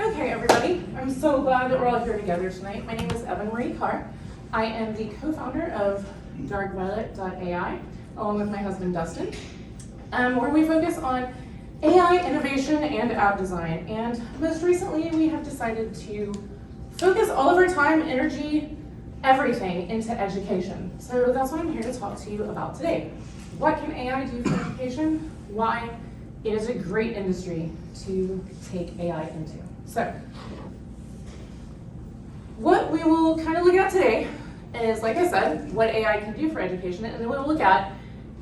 Okay, everybody, I'm so glad that we're all here together tonight. My name is Evan Marie Carr. I am the co-founder of DarkViolet.ai, along with my husband Dustin, where we focus on AI innovation and app design. And most recently, we have decided to focus all of our time, energy, everything into education. So that's what I'm here to talk to you about today. What can AI do for education? Why it is a great industry to take AI into. So, what we will kind of look at today is, like I said, what AI can do for education, and then we'll look at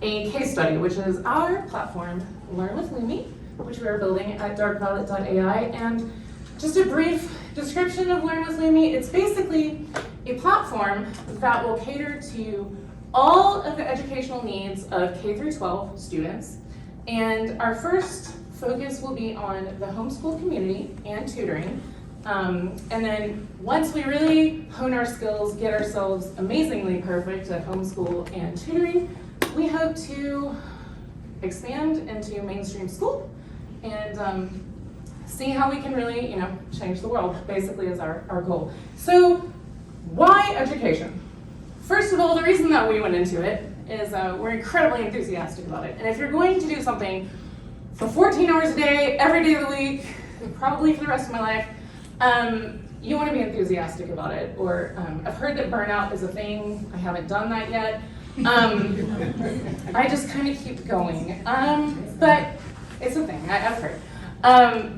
a case study, which is our platform, Learn with Lumi, which we are building at DarkViolet.ai. And just a brief description of Learn with Lumi, it's basically a platform that will cater to all of the educational needs of K through 12 students. And our first focus will be on the homeschool community and tutoring. And then once we really hone our skills, get ourselves amazingly perfect at homeschool and tutoring, we hope to expand into mainstream school and see how we can really, change the world, basically is our goal. So why education? First of all, the reason that we went into it is we're incredibly enthusiastic about it. And if you're going to do something for 14 hours a day, every day of the week, probably for the rest of my life, you want to be enthusiastic about it. Or I've heard that burnout is a thing. I haven't done that yet. I just kind of keep going. But it's a thing, I've heard.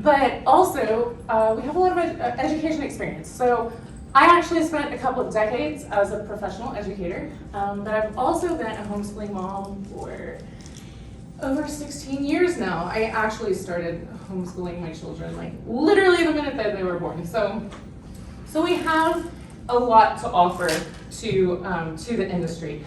But also, we have a lot of education experience. So I actually spent a couple of decades as a professional educator, but I've also been a homeschooling mom for over 16 years now. I actually started homeschooling my children like literally the minute that they were born. So we have a lot to offer to the industry.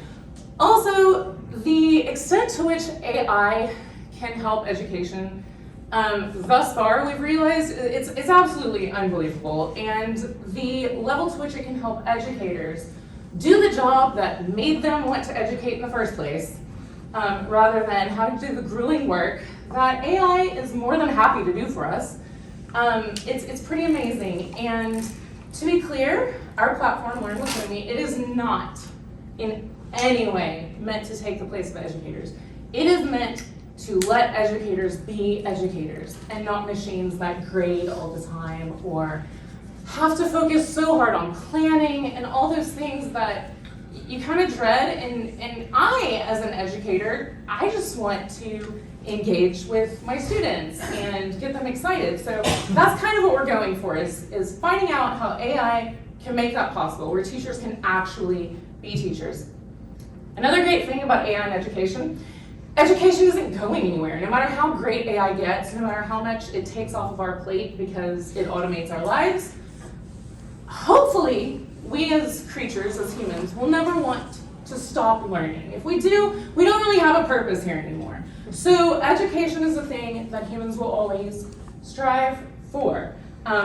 Also, the extent to which AI can help education, thus far, we've realized it's absolutely unbelievable, and the level to which it can help educators do the job that made them want to educate in the first place, rather than having to do the grueling work that AI is more than happy to do for us. It's pretty amazing, and to be clear, our platform, Learn with Lumi, it is not in any way meant to take the place of educators. It is meant to let educators be educators and not machines that grade all the time or have to focus so hard on planning and all those things that you kind of dread. And I, as an educator, I just want to engage with my students and get them excited. So that's kind of what we're going for, is finding out how AI can make that possible, where teachers can actually be teachers. Another great thing about AI in education isn't going anywhere. No matter how great AI gets, no matter how much it takes off of our plate because it automates our lives, hopefully we as creatures, as humans, will never want to stop learning. If we do, we don't really have a purpose here anymore. So education is a thing that humans will always strive for.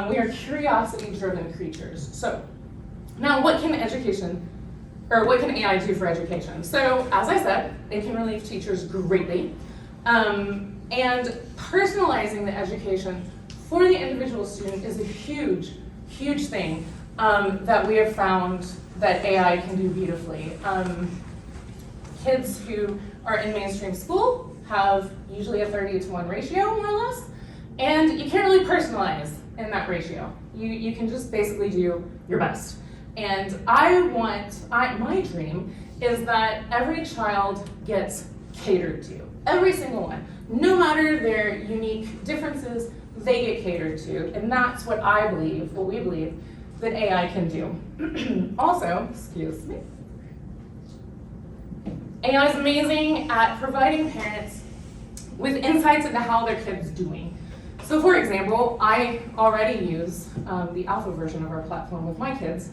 We are curiosity-driven creatures. So now what can AI do for education? So, as I said, it can relieve teachers greatly. And personalizing the education for the individual student is a huge, huge thing that we have found that AI can do beautifully. Kids who are in mainstream school have usually a 30-to-1 ratio, more or less, and you can't really personalize in that ratio. You can just basically do your best. And my dream is that every child gets catered to. Every single one. No matter their unique differences, they get catered to. And that's what we believe, that AI can do. Also, excuse me, AI is amazing at providing parents with insights into how their kid's doing. So for example, I already use the alpha version of our platform with my kids.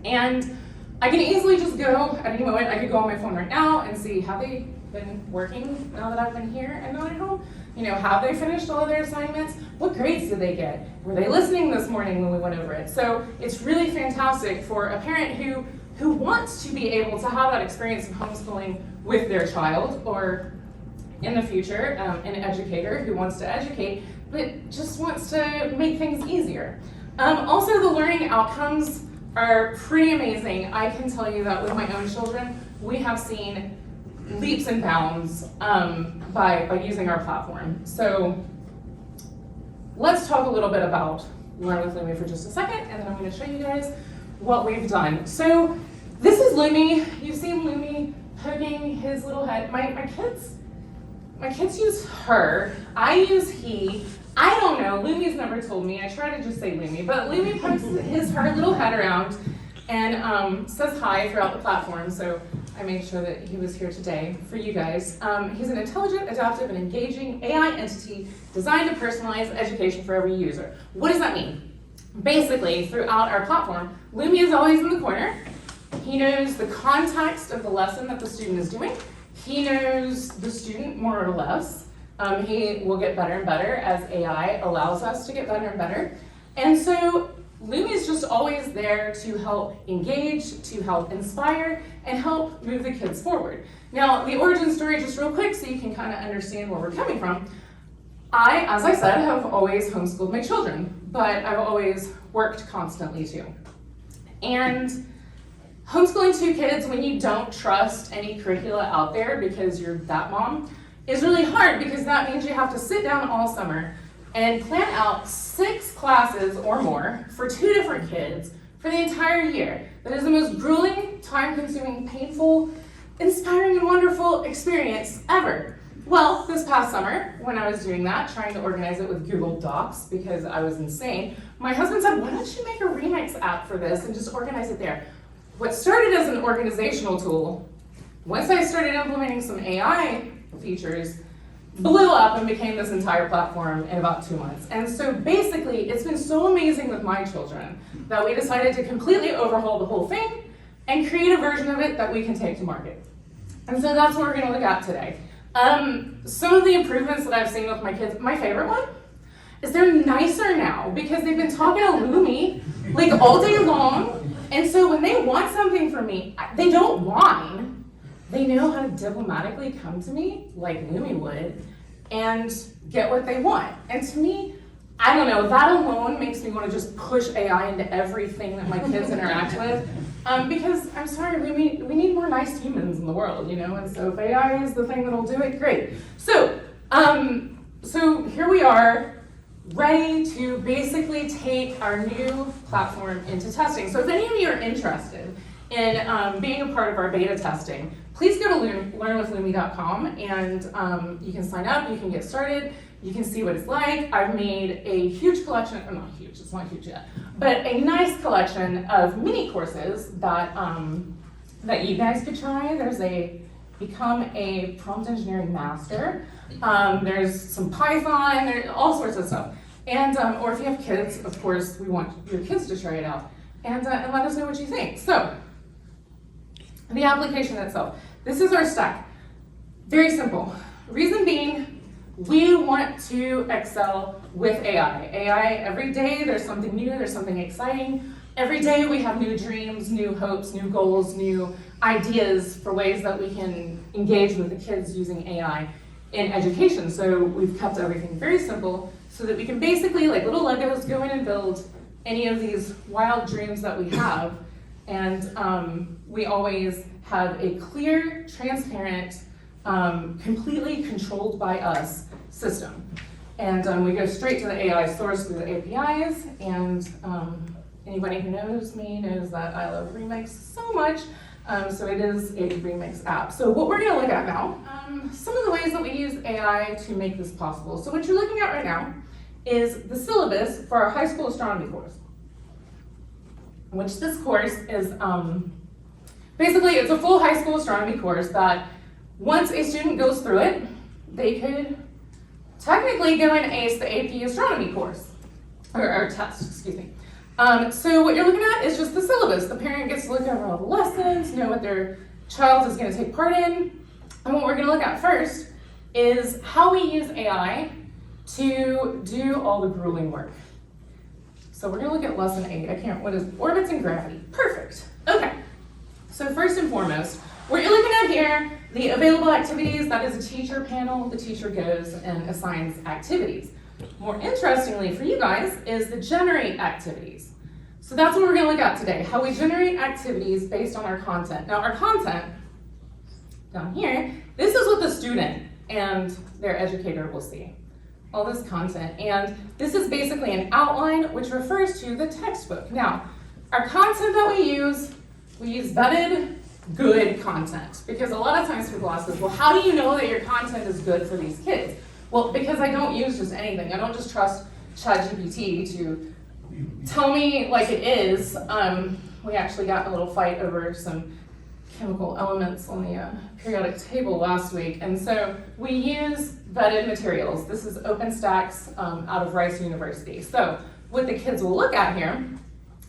And I can easily just go at any moment. I could go on my phone right now and see, have they been working now that I've been here and not at home? Have they finished all of their assignments? What grades did they get? Were they listening this morning when we went over it? So it's really fantastic for a parent who wants to be able to have that experience of homeschooling with their child, or in the future, an educator who wants to educate, but just wants to make things easier. Also, the learning outcomes are pretty amazing. I can tell you that with my own children, we have seen leaps and bounds by using our platform. So let's talk a little bit about Learn with Lumi for just a second, and then I'm going to show you guys what we've done. So this is Lumi. You've seen Lumi poking his little head. My kids use her. I use he. I don't know. Lumi's never told me. I try to just say Lumi, but Lumi pokes her little head around and says hi throughout the platform. So I made sure that he was here today for you guys. He's an intelligent, adaptive, and engaging AI entity designed to personalize education for every user. What does that mean? Basically, throughout our platform, Lumi is always in the corner. He knows the context of the lesson that the student is doing. He knows the student more or less. He will get better and better as AI allows us to get better and better. And so Lumi is just always there to help engage, to help inspire, and help move the kids forward. Now, the origin story, just real quick, so you can kind of understand where we're coming from. I, as I said, have always homeschooled my children, but I've always worked constantly too. And homeschooling two kids when you don't trust any curricula out there because you're that mom is really hard, because that means you have to sit down all summer and plan out 6 classes or more for 2 different kids for the entire year. That is the most grueling, time-consuming, painful, inspiring, and wonderful experience ever. Well, this past summer, when I was doing that, trying to organize it with Google Docs because I was insane, my husband said, why don't you make a remix app for this and just organize it there? What started as an organizational tool, once I started implementing some AI features, blew up and became this entire platform in about 2 months. And so basically, it's been so amazing with my children that we decided to completely overhaul the whole thing and create a version of it that we can take to market. And so that's what we're going to look at today. Some of the improvements that I've seen with my kids, my favorite one is they're nicer now because they've been talking to Lumi like all day long. And so when they want something from me, they don't whine. They know how to diplomatically come to me like Lumi would and get what they want. And to me, I don't know, that alone makes me want to just push AI into everything that my kids interact with. Because I'm sorry, we need more nice humans in the world, you know? And so if AI is the thing that'll do it, great. So here we are, ready to basically take our new platform into testing. So if any of you are interested in being a part of our beta testing, please go to learnwithlumi.com and you can sign up, you can get started, you can see what it's like. I've made a huge collection, or not huge, it's not huge yet, but a nice collection of mini courses that, that you guys could try. There's a Become a Prompt Engineering Master. There's some Python, there's all sorts of stuff. And, or if you have kids, of course, we want your kids to try it out and let us know what you think. So, the application itself. This is our stack. Very simple. Reason being, we want to excel with AI. AI, every day there's something new, there's something exciting. Every day we have new dreams, new hopes, new goals, new ideas for ways that we can engage with the kids using AI in education. So we've kept everything very simple so that we can basically, like little Legos, go in and build any of these wild dreams that we have. And we always have a clear, transparent, completely controlled by us system. And we go straight to the AI source through the APIs, and anybody who knows me knows that I love Remix so much, so it is a Remix app. So what we're gonna look at now, some of the ways that we use AI to make this possible. So what you're looking at right now is the syllabus for our high school astronomy course, which this course is, basically it's a full high school astronomy course that once a student goes through it, they could technically go and ace the AP astronomy course, or test, excuse me. So what you're looking at is just the syllabus. The parent gets to look over all the lessons, know what their child is gonna take part in. And what we're gonna look at first is how we use AI to do all the grueling work. So we're gonna look at lesson 8. What is orbits and gravity? Perfect. Okay. So first and foremost, what you're looking at here, The available activities, that is a teacher panel. The teacher goes and assigns activities. More interestingly for you guys is the generate activities. So that's what we're going to look at today, how we generate activities based on our content. Now our content, down here, this is what the student and their educator will see. All this content, and this is basically an outline which refers to the textbook. Now, our content that we use vetted, good content, because a lot of times people ask us, well, how do you know that your content is good for these kids? Well, because I don't use just anything. I don't just trust ChatGPT to tell me like it is. We actually got in a little fight over some chemical elements on the periodic table last week, and so we use vetted materials. This is OpenStax out of Rice University. So what the kids will look at here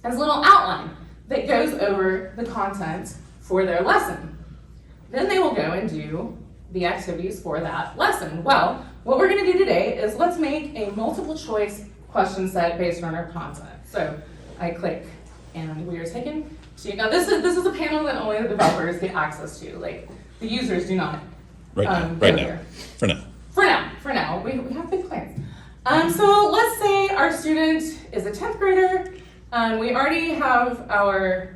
is a little outline that goes over the content for their lesson. Then they will go and do the activities for that lesson. Well, what we're going to do today is let's make a multiple choice question set based on our content. So I click and we are taken to, now this is a panel that only the developers get access to, like the users do not. For now, we have big plans. So let's say our student is a 10th grader. We already have our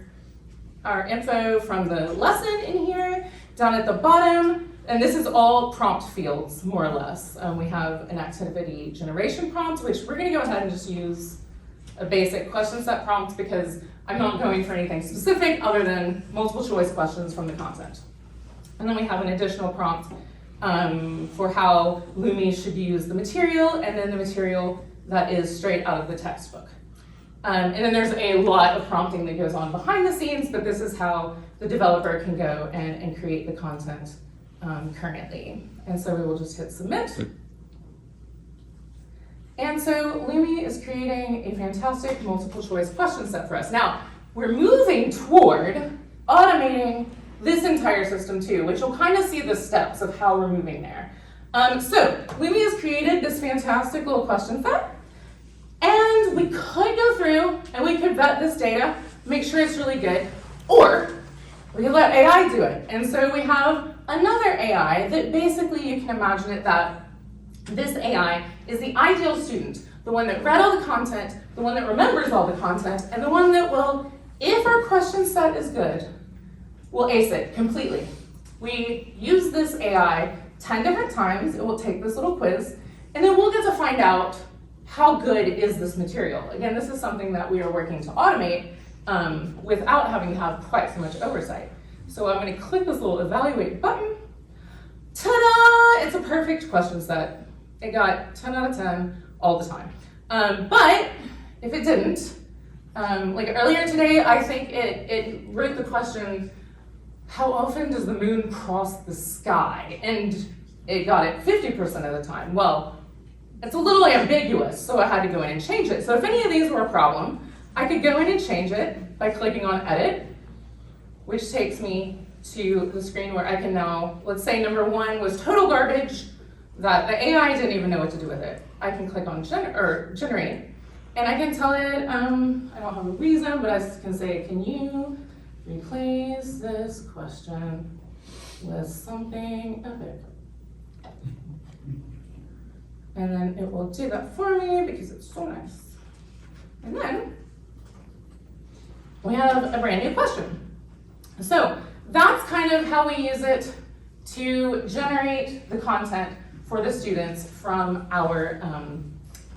info from the lesson in here, down at the bottom, and this is all prompt fields, more or less. We have an activity generation prompt, which we're gonna go ahead and just use a basic question set prompt because I'm not going for anything specific other than multiple choice questions from the content. And then we have an additional prompt for how Lumi should use the material, and then the material that is straight out of the textbook. And then there's a lot of prompting that goes on behind the scenes, but this is how the developer can go and create the content currently. And so we will just hit submit. And so Lumi is creating a fantastic multiple choice question set for us. Now, we're moving toward automating this entire system too, which you'll kind of see the steps of how we're moving there. So Lumi has created this fantastic little question set, and we could go through and we could vet this data, make sure it's really good, or we could let AI do it. And so we have another AI that basically you can imagine it that this AI is the ideal student, the one that read all the content, the one that remembers all the content, and the one that will, if our question set is good, will ace it completely. We use this AI 10 different times. It will take this little quiz, and then we'll get to find out how good is this material. Again, this is something that we are working to automate without having to have quite so much oversight. So I'm going to click this little evaluate button. Ta-da! It's a perfect question set. It got 10 out of 10 all the time. But if it didn't, like earlier today, I think it wrote the question, how often does the moon cross the sky? And it got it 50% of the time. Well, it's a little ambiguous, so I had to go in and change it. So if any of these were a problem, I could go in and change it by clicking on edit, which takes me to the screen where I can now, let's say number 1 was total garbage, that the AI didn't even know what to do with it. I can click on generate, and I can tell it, I don't have a reason, but I can say, can you replace this question with something epic? And then it will do that for me because it's so nice. And then we have a brand new question. So that's kind of how we use it to generate the content for the students from our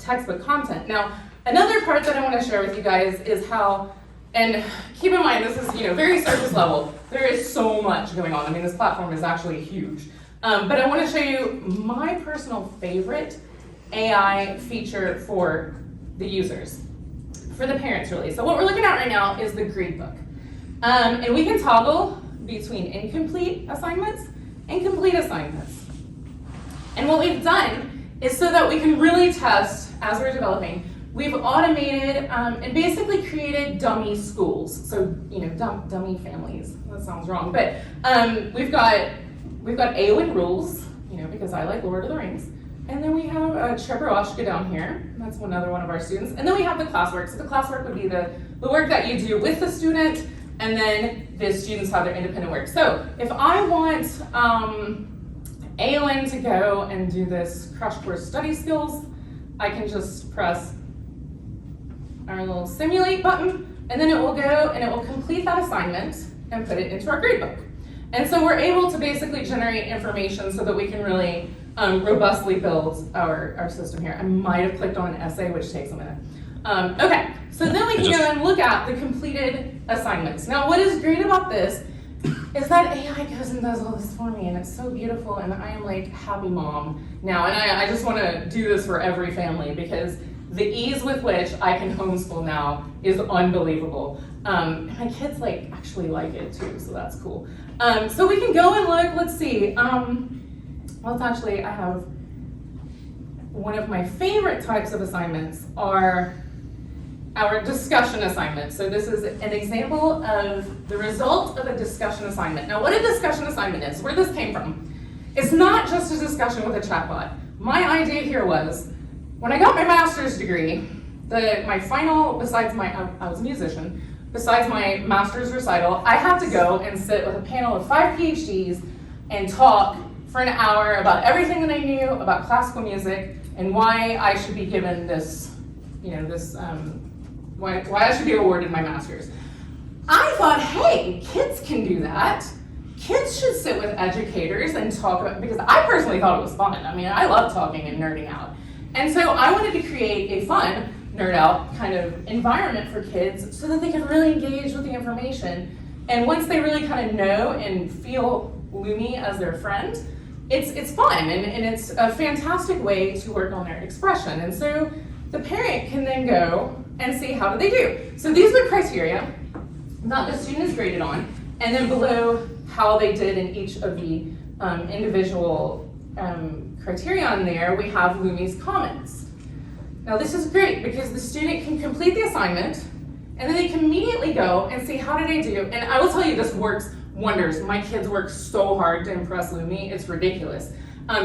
textbook content. Now, another part that I want to share with you guys is how, and keep in mind this is very surface level. There is so much going on. I mean, this platform is actually huge. But I want to show you my personal favorite AI feature for the users, for the parents really. So what we're looking at right now is the grade book. And we can toggle between incomplete assignments and complete assignments. And what we've done is so that we can really test as we're developing, we've automated and basically created dummy schools. So, dummy families, that sounds wrong, but we've got AON rules, because I like Lord of the Rings. And then we have Treborashka down here. That's another one of our students. And then we have the classwork. So the classwork would be the work that you do with the student, And then the students have their independent work. So if I want AON to go and do this crash course study skills, I can just press our little simulate button, and then it will go and it will complete that assignment and put it into our gradebook. And so we're able to basically generate information so that we can really robustly build our system here. I might have clicked on an essay, which takes a minute. Okay, so then we can go and look at the completed assignments. Now, what is great about this is that AI goes and does all this for me, and it's so beautiful, and I am like happy mom now, and I just want to do this for every family because the ease with which I can homeschool now is unbelievable. My kids actually like it too, so that's cool. So we can go and look, let's see. Well, it's actually, I have one of my favorite types of assignments are our discussion assignments. So this is an example of the result of a discussion assignment. Now, what a discussion assignment is, where this came from, it's not just a discussion with a chatbot. My idea here was, when I got my master's degree, my final, besides I was a musician, besides my master's recital, I had to go and sit with a panel of 5 PhDs and talk for an hour about everything that I knew about classical music and why I should be given this, why I should be awarded my master's. I thought, hey, kids can do that. Kids should sit with educators and talk about, because I personally thought it was fun. I mean, I love talking and nerding out. And so I wanted to create a fun, nerd out kind of environment for kids so that they could really engage with the information. And once they really kind of know and feel Lumi as their friend, it's fun and it's a fantastic way to work on their expression. And so the parent can then go and see how do they do. So these are criteria that the student is graded on, and then below how they did in each of the individual criteria on there, we have Lumi's comments. Now this is great because the student can complete the assignment and then they can immediately go and see how did I do. And I will tell you, this works wonders. My kids work so hard to impress Lumi, it's ridiculous.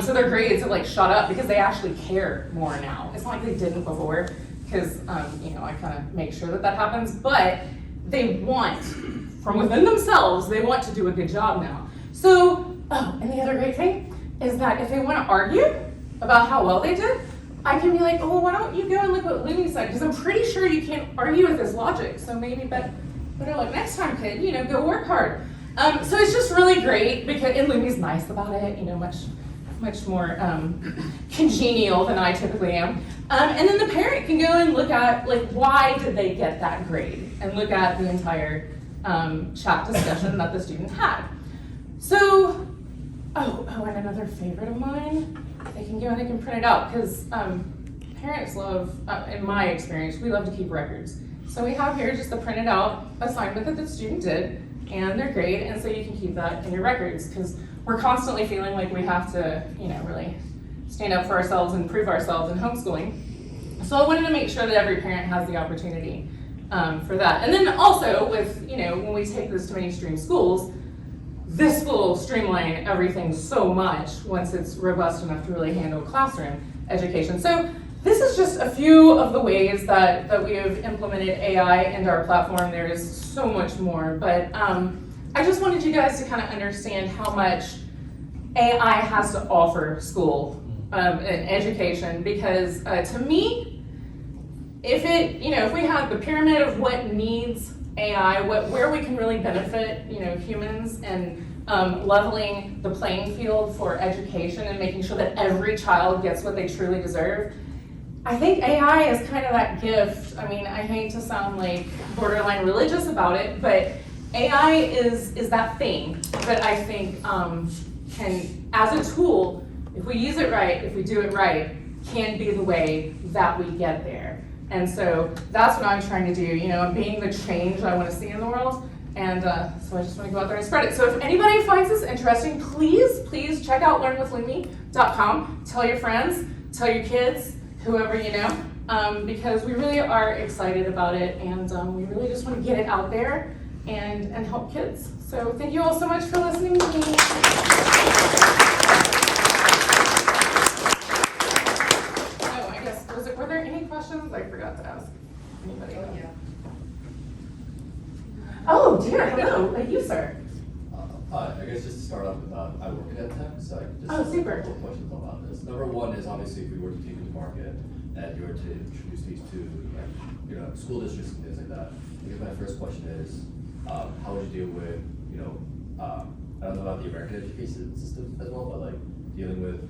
So their grades have shot up because they actually care more now. It's not like they didn't before, because I kind of make sure that happens, but they want, from within themselves, they want to do a good job now. So, and the other great thing is that if they want to argue about how well they did, I can be like, oh, why don't you go and look what Lumi said, because I'm pretty sure you can't argue with his logic, so maybe better luck next time, kid, go work hard. So it's just really great, because, and Lumi's nice about it, much more congenial than I typically am. And then the parent can go and look at, why did they get that grade, and look at the entire chat discussion that the student had. So, and another favorite of mine, they can go and they can print it out, because parents love, in my experience, we love to keep records. So we have here just the printed out assignment that the student did and their grade, and so you can keep that in your records, because we're constantly feeling like we have to, really stand up for ourselves and prove ourselves in homeschooling. So I wanted to make sure that every parent has the opportunity for that. And then also with, when we take this to mainstream schools, this will streamline everything so much once it's robust enough to really handle classroom education. So this is just a few of the ways that we have implemented AI into our platform. There is so much more, but I just wanted you guys to kind of understand how much AI has to offer school and education, because to me, if we have the pyramid of what needs AI, where we can really benefit, humans, and leveling the playing field for education and making sure that every child gets what they truly deserve, I think AI is kind of that gift. I mean, I hate to sound borderline religious about it, but AI is that thing that I think can, as a tool, if we use it right, if we do it right, can be the way that we get there. And so that's what I'm trying to do, being the change I want to see in the world. And so I just want to go out there and spread it. So if anybody finds this interesting, please check out learnwithlumi.com. Tell your friends, tell your kids, whoever you know, because we really are excited about it, and we really just want to get it out there and help kids. So thank you all so much for listening to me. I guess, were there any questions I forgot to ask anybody? Oh, yeah. Oh, dear. Sure, hello, you, sir. Hi, I guess just to start off with, I work in EdTech, so I just Oh, super. have a couple questions about this. Number one is obviously if we were to take it to market and you were to introduce these to school districts and things like that, I guess my first question is, how would you deal with, I don't know about the American education system as well, but like dealing with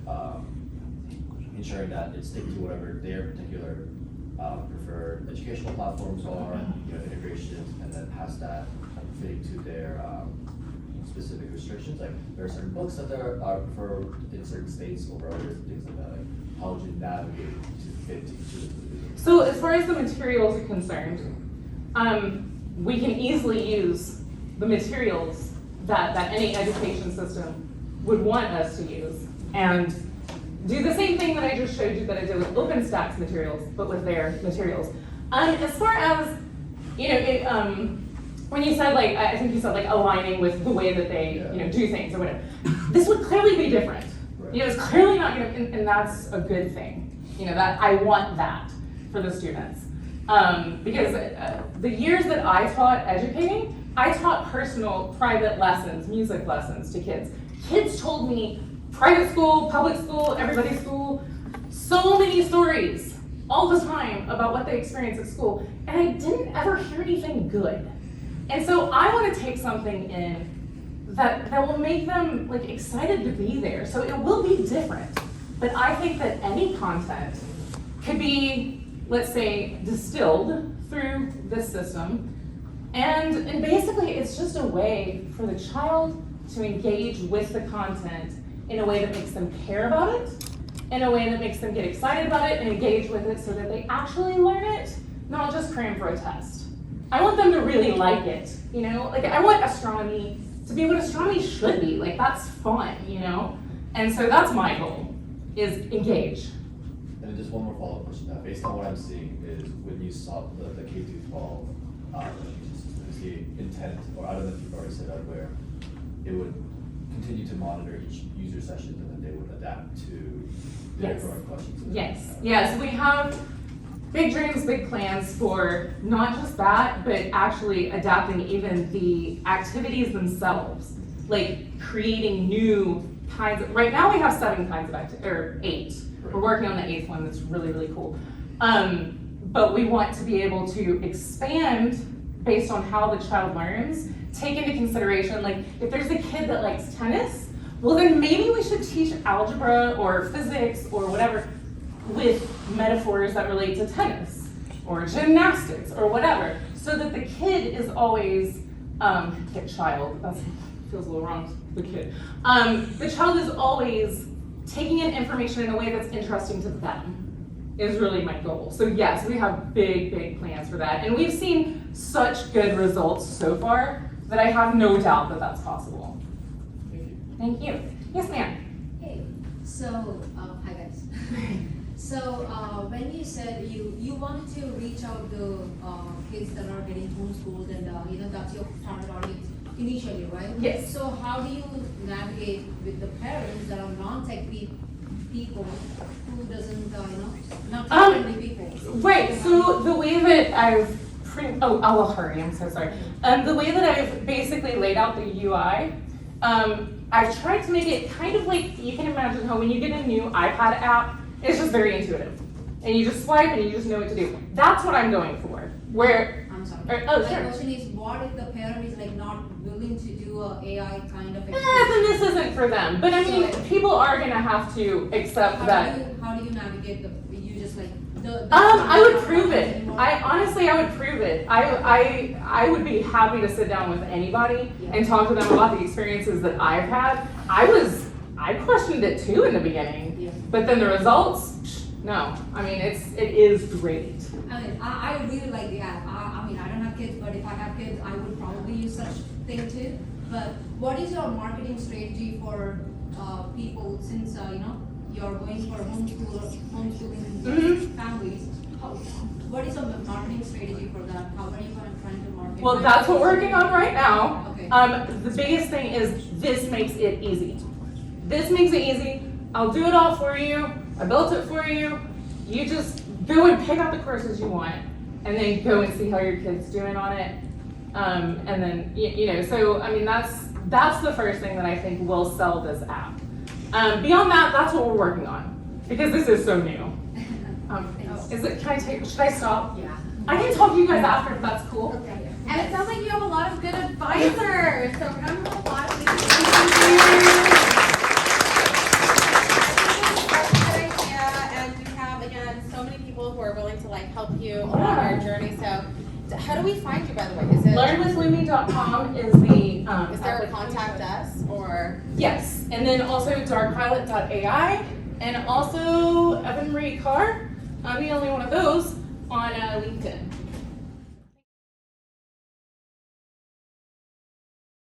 ensuring that it sticks to whatever their particular preferred educational platforms are, integrations, and then has that fitting to their specific restrictions. Like there are certain books that are preferred in certain states over others and things like that. Like how would you navigate to fit to each of the So as far as the materials are concerned, we can easily use the materials that any education system would want us to use and do the same thing that I just showed you that I did with OpenStack's materials, but with their materials. As far as, when you said I think you said aligning with the way that they, do things or whatever, this would clearly be different. Right. It's clearly not gonna, and that's a good thing. That I want that for the students. Because the years that I taught educating, I taught personal, private lessons, music lessons to kids. Kids told me, private school, public school, everybody's school, so many stories all the time about what they experienced at school, and I didn't ever hear anything good. And so I want to take something in that will make them excited to be there. So it will be different, but I think that any content could be, let's say, distilled through this system, and basically it's just a way for the child to engage with the content in a way that makes them care about it, in a way that makes them get excited about it and engage with it so that they actually learn it, not just cram for a test. I want them to really like it, I want astronomy to be what astronomy should be, that's fun, And so that's my goal, is engage. And then just one more follow-up question. Based on what I'm seeing is when you saw the K-12 education system, is the intent, or I don't know if you've already said that, where it would continue to monitor each user session and then they would adapt to their Yes. growing questions. Yes, yes, we have big dreams, big plans for not just that, but actually adapting even the activities themselves, creating new kinds of, right now we have 7 kinds of or 8. We're working on the 8th one that's really, really cool. But we want to be able to expand based on how the child learns, take into consideration, if there's a kid that likes tennis, well then maybe we should teach algebra or physics or whatever with metaphors that relate to tennis or gymnastics or whatever, so that the kid is always, child, that feels a little wrong, the kid. The child is always taking in information in a way that's interesting to them, is really my goal. So yes, we have big, big plans for that. And we've seen such good results so far that I have no doubt that that's possible. Thank you. Thank you. Yes, ma'am. Hey, so, hi guys. So, when you said you want to reach out to kids that are getting homeschooled and that's your target audience initially, right? Yes. So how do you navigate with the parents that are non-tech people who doesn't, not tech-friendly people? Right, so the way that I've, I'll hurry, I'm so sorry. The way that I've basically laid out the UI, I've tried to make it kind of like, you can imagine how when you get a new iPad app, it's just very intuitive. And you just swipe and you just know what to do. That's what I'm going for. Where, I'm sorry. oh, My sure. question is, what if the parent is not willing to do a AI kind of Then this isn't for them. But I mean, people are gonna have to accept that. How do you navigate you just I would prove it. I would prove it. I would be happy to sit down with anybody and talk to them about the experiences that I've had. I questioned it too in the beginning, but then the results, no. I mean, it is great. I mean, I really like the app. I mean, I don't have kids, but if I have kids, I would probably use such thing too. But what is your marketing strategy for people since you're going for homeschooling families? What is your marketing strategy for that? How are you trying to market? Well, that's what we're working on right now. Okay. The biggest thing is this makes it easy. This makes it easy. I'll do it all for you. I built it for you. You just go and pick out the courses you want and then go and see how your kid's doing on it. And then, so I mean, that's the first thing that I think will sell this app. Beyond that, that's what we're working on, because this is so new. Should I stop? Yeah. I can talk to you guys after if that's cool. Okay. And it sounds like you have a lot of good advisors. So round of applause. And you have, again, so many people who are willing to like help you along your journey. So how do we find you, by the way? Is it Learnwithlumi.com is the is there a application. contact us or? Yes, and then also DarkViolet.ai, and also Evan Marie Carr. I'm the only one of those on LinkedIn.